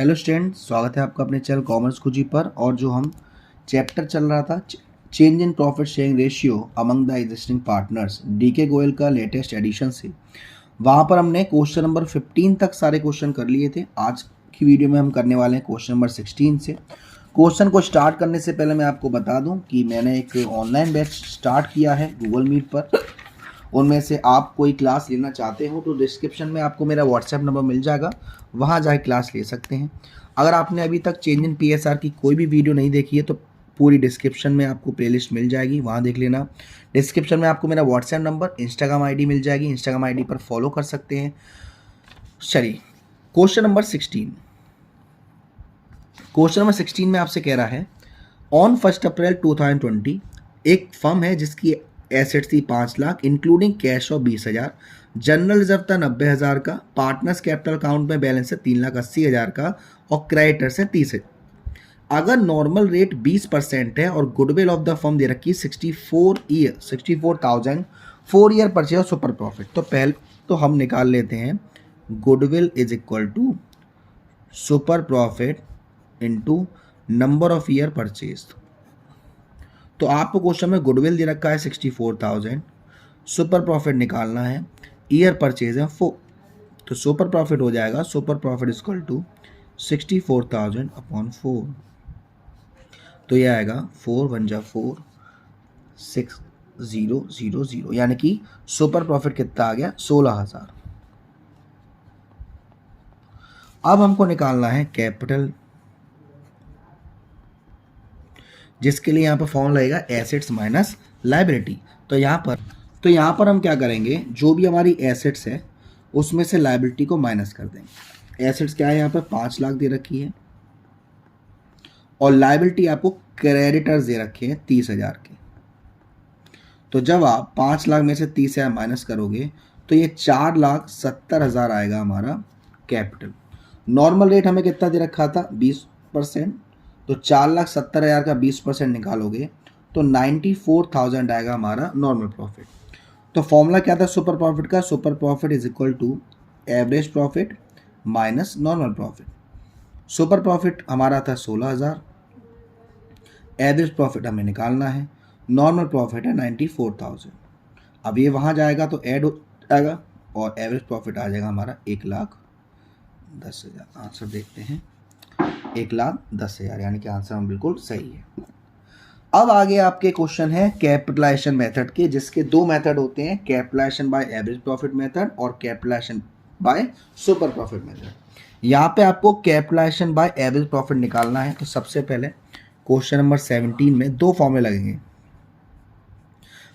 Hello student, स्वागत है आपका अपने चैनल कॉमर्स कुजी पर। और जो हम चैप्टर चल रहा था change in profit sharing ratio among the existing partners, DK Goyal का लेटेस्ट एडिशन से, वहाँ पर हमने क्वेश्चन नंबर 15 तक सारे क्वेश्चन कर लिए थे। आज की वीडियो में हम करने वाले हैं क्वेश्चन नंबर 16 से। क्वेश्चन को स्टार्ट करने से पहले मैं आपको बता दूं कि मैंने एक ऑनलाइन बैच स्टार्ट किया है गूगल मीट पर। उनमें से आप कोई क्लास लेना चाहते हो तो डिस्क्रिप्शन में आपको मेरा व्हाट्सएप नंबर मिल जाएगा, वहाँ जाके क्लास ले सकते हैं। अगर आपने अभी तक चेंज इन पीएसआर की कोई भी वीडियो नहीं देखी है तो पूरी डिस्क्रिप्शन में आपको प्लेलिस्ट मिल जाएगी, वहाँ देख लेना। डिस्क्रिप्शन में आपको मेरा व्हाट्सएप नंबर, इंस्टाग्राम आईडी मिल जाएगी, इंस्टाग्राम आईडी पर फॉलो कर सकते हैं। चलिए क्वेश्चन नंबर 16। क्वेश्चन नंबर 16 में आपसे कह रहा है ऑन 1 अप्रैल 2020 एक फर्म है जिसकी एसेट्स थी 5 lakh including cash of 20,000, general reserve था 90,000 का, पार्टनर्स कैपिटल अकाउंट में बैलेंस है 3,80,000 का और क्रेडिटर्स है 30,000। अगर नॉर्मल रेट 20% है और गुडविल ऑफ द फर्म दे रखी है 64,000 4 ईयर परचेज सुपर प्रॉफिट। तो पहले तो हम निकाल लेते हैं goodwill is equal to super profit into number of year purchase. तो आपको क्वेश्चन में गुडविल दे रखा है 64,000, सुपर प्रॉफिट निकालना है, ईयर परचेज है 4, तो सुपर प्रॉफिट हो जाएगा super profit equal to 64,000 upon 4। तो ये आएगा 4 1 जा 4 6,000, यानी कि सुपर प्रॉफिट कितना आ गया 16,000। अब हमको निकालना है कैपिटल, जिसके लिए यहाँ पर फॉर्मूला लगेगा एसेट्स माइनस लायबिलिटी। तो यहाँ पर हम क्या करेंगे, जो भी हमारी एसेट्स है उसमें से लायबिलिटी को माइनस कर देंगे। एसेट्स क्या है, यहाँ पर 5 लाख दे रखी है और लायबिलिटी आपको क्रेडिटर्स दे रखे हैं 30,000 के। तो जब आप 5 लाख में से 30,000 माइनस करोगे तो ये 4,70,000 आएगा हमारा कैपिटल। नॉर्मल रेट हमें कितना दे रखा था 20%, तो 4,70,000 का 20% निकालोगे तो 94,000 आएगा हमारा नॉर्मल प्रॉफिट। तो फॉर्मूला क्या था सुपर प्रॉफिट का, super profit is equal to average profit minus normal profit. Super profit हमारा था 16,000, एवरेज प्रॉफिट हमें निकालना है, नॉर्मल प्रॉफिट है 94,000। अब ये वहाँ जाएगा तो ऐड हो जाएगा और एवरेज प्रॉफिट आ जाएगा हमारा 1,10,000। आंसर देखते हैं 1,10,000, यानी कि आंसर हम बिल्कुल सही है। अब आगे आपके क्वेश्चन है कैपिटलाइजेशन मेथड के, जिसके दो मेथड होते हैं, capitalization by average profit method और capitalization by super profit method. यहाँ पे आपको कैपिटलाइजेशन बाय एवरेज प्रॉफिट निकालना है। तो सबसे पहले क्वेश्चन नंबर 17 में दो फॉर्मूले लगेंगे।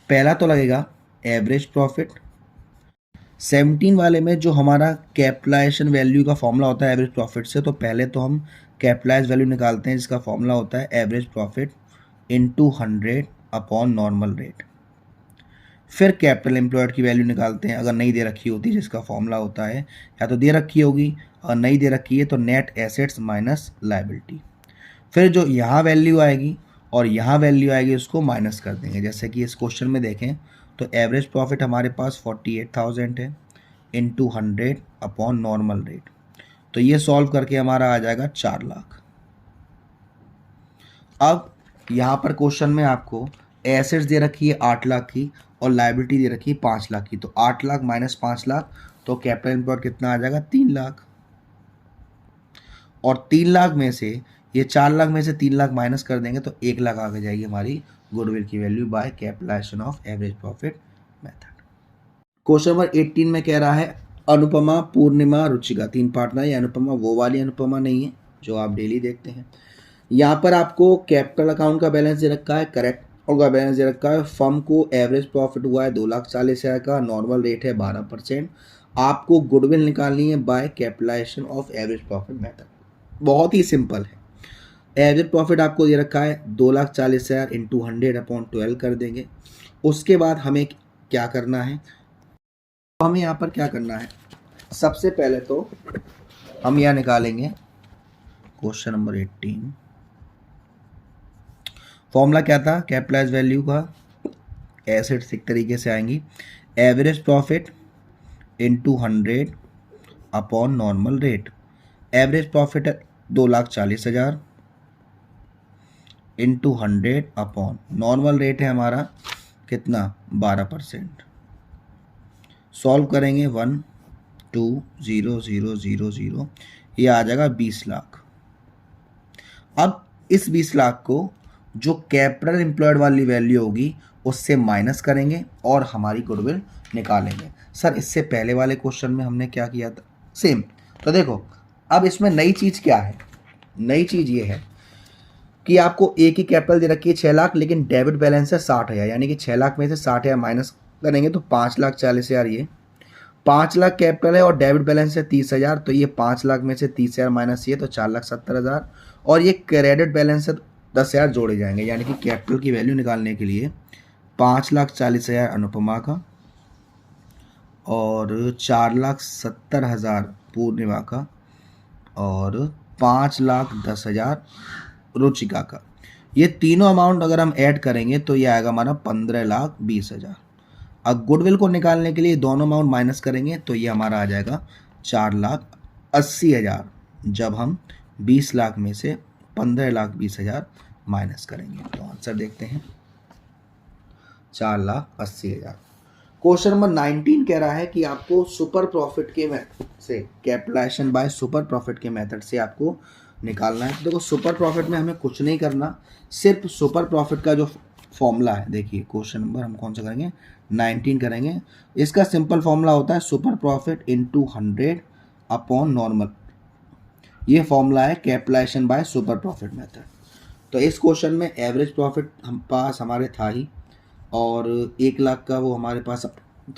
पहला तो लगेगा एवरेज प्रॉफिट, 17 वाले में जो हमारा कैपिटलाइजेशन वैल्यू का फॉर्मूला होता है एवरेज प्रॉफिट से, तो पहले तो हम कैपिटलाइज वैल्यू निकालते हैं जिसका फॉर्मूला होता है average profit into 100 upon normal rate. फिर कैपिटल एम्प्लॉयड की वैल्यू निकालते हैं अगर नहीं दे रखी होती, जिसका फॉर्मूला होता है, या तो दे रखी होगी, और नहीं दे रखी है तो नेट एसेट्स माइनस लायबिलिटी। फिर जो यहाँ वैल्यू आएगी और यहाँ वैल्यू आएगी उसको माइनस कर देंगे। जैसे कि इस क्वेश्चन में देखें तो एवरेज प्रॉफिट हमारे पास 48,000 है इंटू 100 अपॉन नॉर्मल रेट, तो ये सॉल्व करके हमारा आ जाएगा 4 लाख। अब यहाँ पर क्वेश्चन में आपको एसेट्स दे रखी है 8 लाख की और लायबिलिटी दे रखी है 5 लाख की, तो 8 लाख माइनस 5 लाख, तो कैपिटल एम्प्लॉयड कितना आ जाएगा 3 लाख। और 3 लाख में से ये 4 लाख में से 3 लाख माइनस कर देंगे तो 1 लाख आगे जाएगी हमारी गुडविल की value by capitalisation of average profit method. Question number 18 में कह रहा है अनुपमा, पूर्णिमा, रुचिका 3 पार्टनर। ये अनुपमा वो वाली अनुपमा नहीं है जो आप डेली देखते हैं। यहाँ पर आपको कैपिटल अकाउंट का बैलेंस दे रखा है, करेक्ट का बैलेंस दे रखा है। फर्म को एवरेज प्रॉफिट हुआ है 2,40,000 का, नॉर्मल रेट है 12%। आपको गुडविल निकालनी है by capitalisation of average profit method. बहुत ही सिंपल है। एवरेज प्रॉफिट आपको दे रखा है 2,40,000 इंटू 100 अपॉन 12 कर देंगे। उसके बाद हमें क्या करना है, हमें यहाँ पर क्या करना है, सबसे पहले तो हम यहाँ निकालेंगे क्वेश्चन नंबर 18। फॉर्मूला क्या था कैपिटलाइज वैल्यू का, एसेट्स एक तरीके से आएंगी, average profit into 100 upon normal rate. Average profit 2,40,000 into 100 upon normal rate है हमारा कितना 12%। सॉल्व करेंगे 1 2 0 0 0 0, ये आ जाएगा 20 लाख। अब इस 20 लाख को जो कैपिटल एम्प्लॉयड वाली वैल्यू होगी उससे माइनस करेंगे और हमारी गुडविल निकालेंगे। सर इससे पहले वाले क्वेश्चन में हमने क्या किया था, सेम। तो देखो अब इसमें नई चीज़ क्या है, नई चीज़ ये है कि आपको एक ही कैपिटल दे रखी है 6 लाख, लेकिन डेबिट बैलेंस है 60,000, यानी कि 6 लाख में से 60,000 माइनस करेंगे तो 5,40,000, ये 5 लाख कैपिटल है और डेबिट बैलेंस है 30,000, तो ये 5 लाख में से 30,000 माइनस ये तो 4,70,000, और ये क्रेडिट बैलेंस है 10,000 जोड़े जाएंगे, यानी कि कैपिटल की वैल्यू निकालने के लिए 5,40,000 अनुपमा का और 4,70,000 पूर्णिमा का और 5,10,000 रुचिका का। ये तीनों अमाउंट अगर हम ऐड करेंगे तो ये आएगा हमारा 15,20,000। अब गुडविल को निकालने के लिए दोनों अमाउंट माइनस करेंगे तो ये हमारा आ जाएगा 4,80,000, जब हम 20 लाख में से 15,20,000 माइनस करेंगे। तो आंसर देखते हैं 4,80,000। क्वेश्चन नंबर 19 कह रहा है कि आपको सुपर प्रॉफिट के मेथड से, कैपिटलाइजेशन बाय सुपर प्रॉफिट के मेथड से आपको निकालना है। तो देखो सुपर प्रॉफिट में हमें कुछ नहीं करना, सिर्फ सुपर प्रॉफिट का जो फॉर्मूला है, देखिए क्वेश्चन नंबर हम कौन सा करेंगे 19 करेंगे। इसका सिंपल फॉर्मूला होता है super profit into 100 upon normal, ये फॉर्मूला है capitalization by super profit method. तो इस क्वेश्चन में एवरेज प्रॉफिट हम पास हमारे था ही और 1 लाख का वो हमारे पास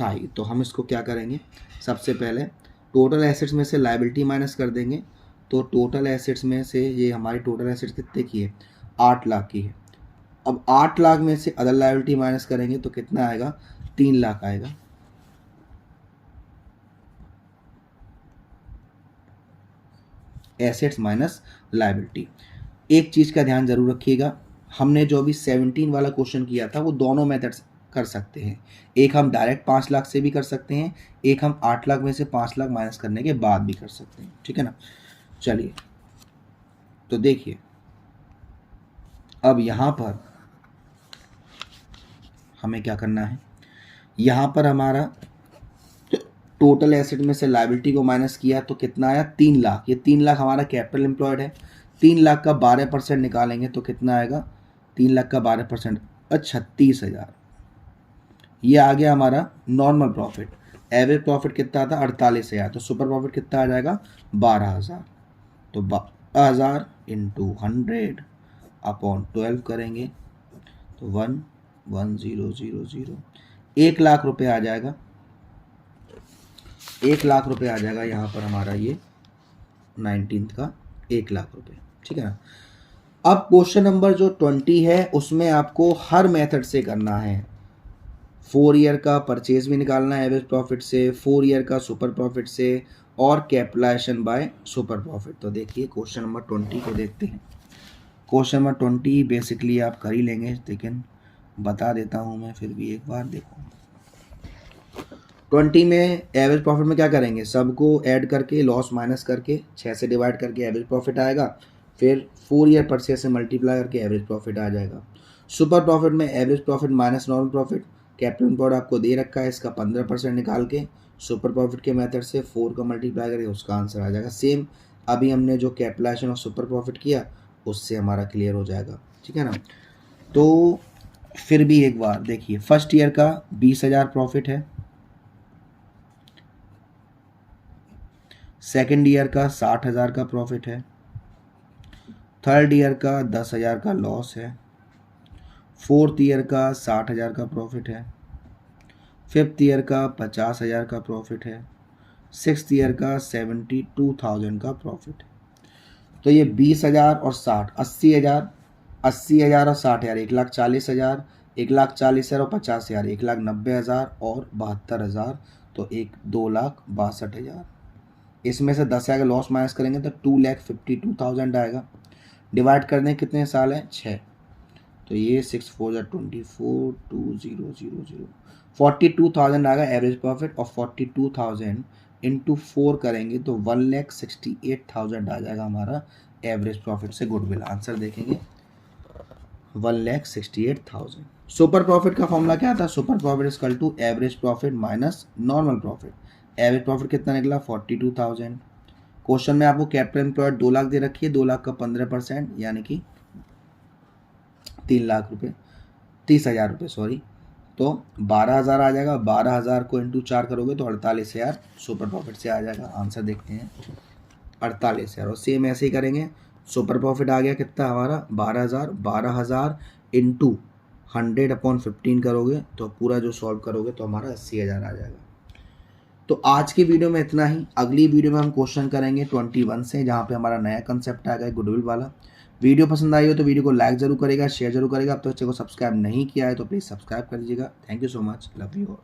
था ही, तो हम इसको क्या करेंगे, सबसे पहले टोटल एसेट्स में से लायबिलिटी माइनस कर देंगे। तो टोटल एसेट्स में से ये हमारी टोटल एसेट्स कितने की है 8 लाख की है। अब 8 लाख में से अदर लायबिलिटी माइनस करेंगे तो कितना आएगा 3 लाख आएगा। Assets minus liability. एक चीज़ का ध्यान जरूर रखिएगा, हमने जो अभी 17 वाला क्वेश्चन किया था वो दोनों मेथड्स कर सकते हैं। एक हम डायरेक्ट 5 लाख से भी कर सकते हैं, एक हम 8 लाख में से 5 लाख माइनस करने के बाद भी कर सकते हैं, ठीक है ना। चलिए तो देखिए अब यहाँ पर हमें क्या करना है, यहाँ पर हमारा टोटल एसेट में से लायबिलिटी को माइनस किया तो कितना आया 3 लाख। ये 3 लाख हमारा कैपिटल एम्प्लॉयड है, 3 लाख का 12% निकालेंगे तो कितना आएगा 3 लाख का 12% 36,000। ये आ गया हमारा नॉर्मल प्रॉफिट। एवरेज प्रॉफिट कितना था 48,000, तो सुपर प्रॉफिट कितना आ जाएगा 12,000। तो 12,000 इंटू 100 अपॉन 12 करेंगे तो 1,10,0,0, 1 लाख रुपए आ जाएगा, 1 लाख रुपए आ जाएगा यहाँ पर हमारा ये 19 का 1 लाख रुपए, ठीक है ना। अब क्वेश्चन नंबर जो 20 है उसमें आपको हर मेथड से करना है। 4 ईयर का परचेज भी निकालना है एवरेज प्रॉफिट से, 4 ईयर का सुपर प्रॉफिट से और कैपिटलाइजेशन बाय सुपर प्रॉफिट। तो देखिए क्वेश्चन नंबर 20 को देखते हैं। क्वेश्चन नंबर 20 बेसिकली आप कर ही लेंगे, लेकिन बता देता हूँ मैं फिर भी एक बार। देखो 20 में एवरेज प्रॉफिट में क्या करेंगे, सबको ऐड करके लॉस माइनस करके 6 से डिवाइड करके एवरेज प्रॉफिट आएगा, फिर 4 ईयर परचेज से मल्टीप्लाई करके एवरेज प्रॉफिट आ जाएगा। सुपर प्रॉफिट में average profit minus normal profit, capital employed आपको दे रखा है, इसका 15% निकाल के सुपर प्रॉफिट के मेथड से 4 का मल्टीप्लाई करके उसका आंसर आ जाएगा। सेम अभी हमने जो कैपिटलाइजेशन और सुपर प्रॉफिट किया उससे हमारा क्लियर हो जाएगा, ठीक है ना। तो फिर भी एक बार देखिए, फर्स्ट ईयर का 20,000 प्रॉफिट है, सेकेंड ईयर का 60,000 का प्रॉफिट है, थर्ड ईयर का 10,000 का लॉस है, फोर्थ ईयर का 60,000 का प्रॉफिट है, फिफ्थ ईयर का 50,000 का प्रॉफिट है, सिक्स्थ ईयर का 72,000 का प्रॉफिट है। तो ये 20,000 और 60, 80,000, 80,000 और 60,000, 1,40,000, 1,40,000 और 50,000, 1,90,000 और 72,000, तो 2,62,000। इसमें से 10,000 का लॉस माइनस करेंगे तो 2,52,000 आएगा। डिवाइड करने कितने साल हैं 6, तो ये 6 4 24, 2000, 42,000 आएगा एवरेज प्रॉफिट, और 42,000 इंटू 4 करेंगे तो 1,68,000 आ जाएगा हमारा एवरेज प्रॉफिट से गुडविल। आंसर देखेंगे 1,68,000। सुपर प्रॉफिट का फॉर्मूला क्या था? Super profit is to average profit minus normal profit. Average profit कितना निकला? 42,000। क्वेश्चन में आपको कैपिटल एम्प्लॉयड 2 लाख दे रखी है, 2 लाख का 15% यानी कि 3 लाख रुपये, 30,000 रुपये सॉरी, तो 12,000 आ जाएगा। 12,000 को इंटू 4 करोगे तो 48,000 सुपर प्रॉफिट से आ जाएगा। आंसर देखते हैं 48,000। और सेम ऐसे ही करेंगे, सुपर प्रॉफिट आ गया कितना हमारा? 12,000। 12,000 इंटू 100/15 करोगे तो पूरा जो सॉल्व करोगे तो हमारा 80,000 आ जाएगा। तो आज की वीडियो में इतना ही। अगली वीडियो में हम क्वेश्चन करेंगे 21 से, जहाँ पे हमारा नया कंसेप्ट आ गया गुडविल वाला। वीडियो पसंद आई हो तो वीडियो को लाइक जरूर करेगा, शेयर जरूर करेगा। अब तक चैनल को सब्सक्राइब नहीं किया है तो प्लीज़ सब्सक्राइब कर दीजिएगा। Thank you so much, love you all.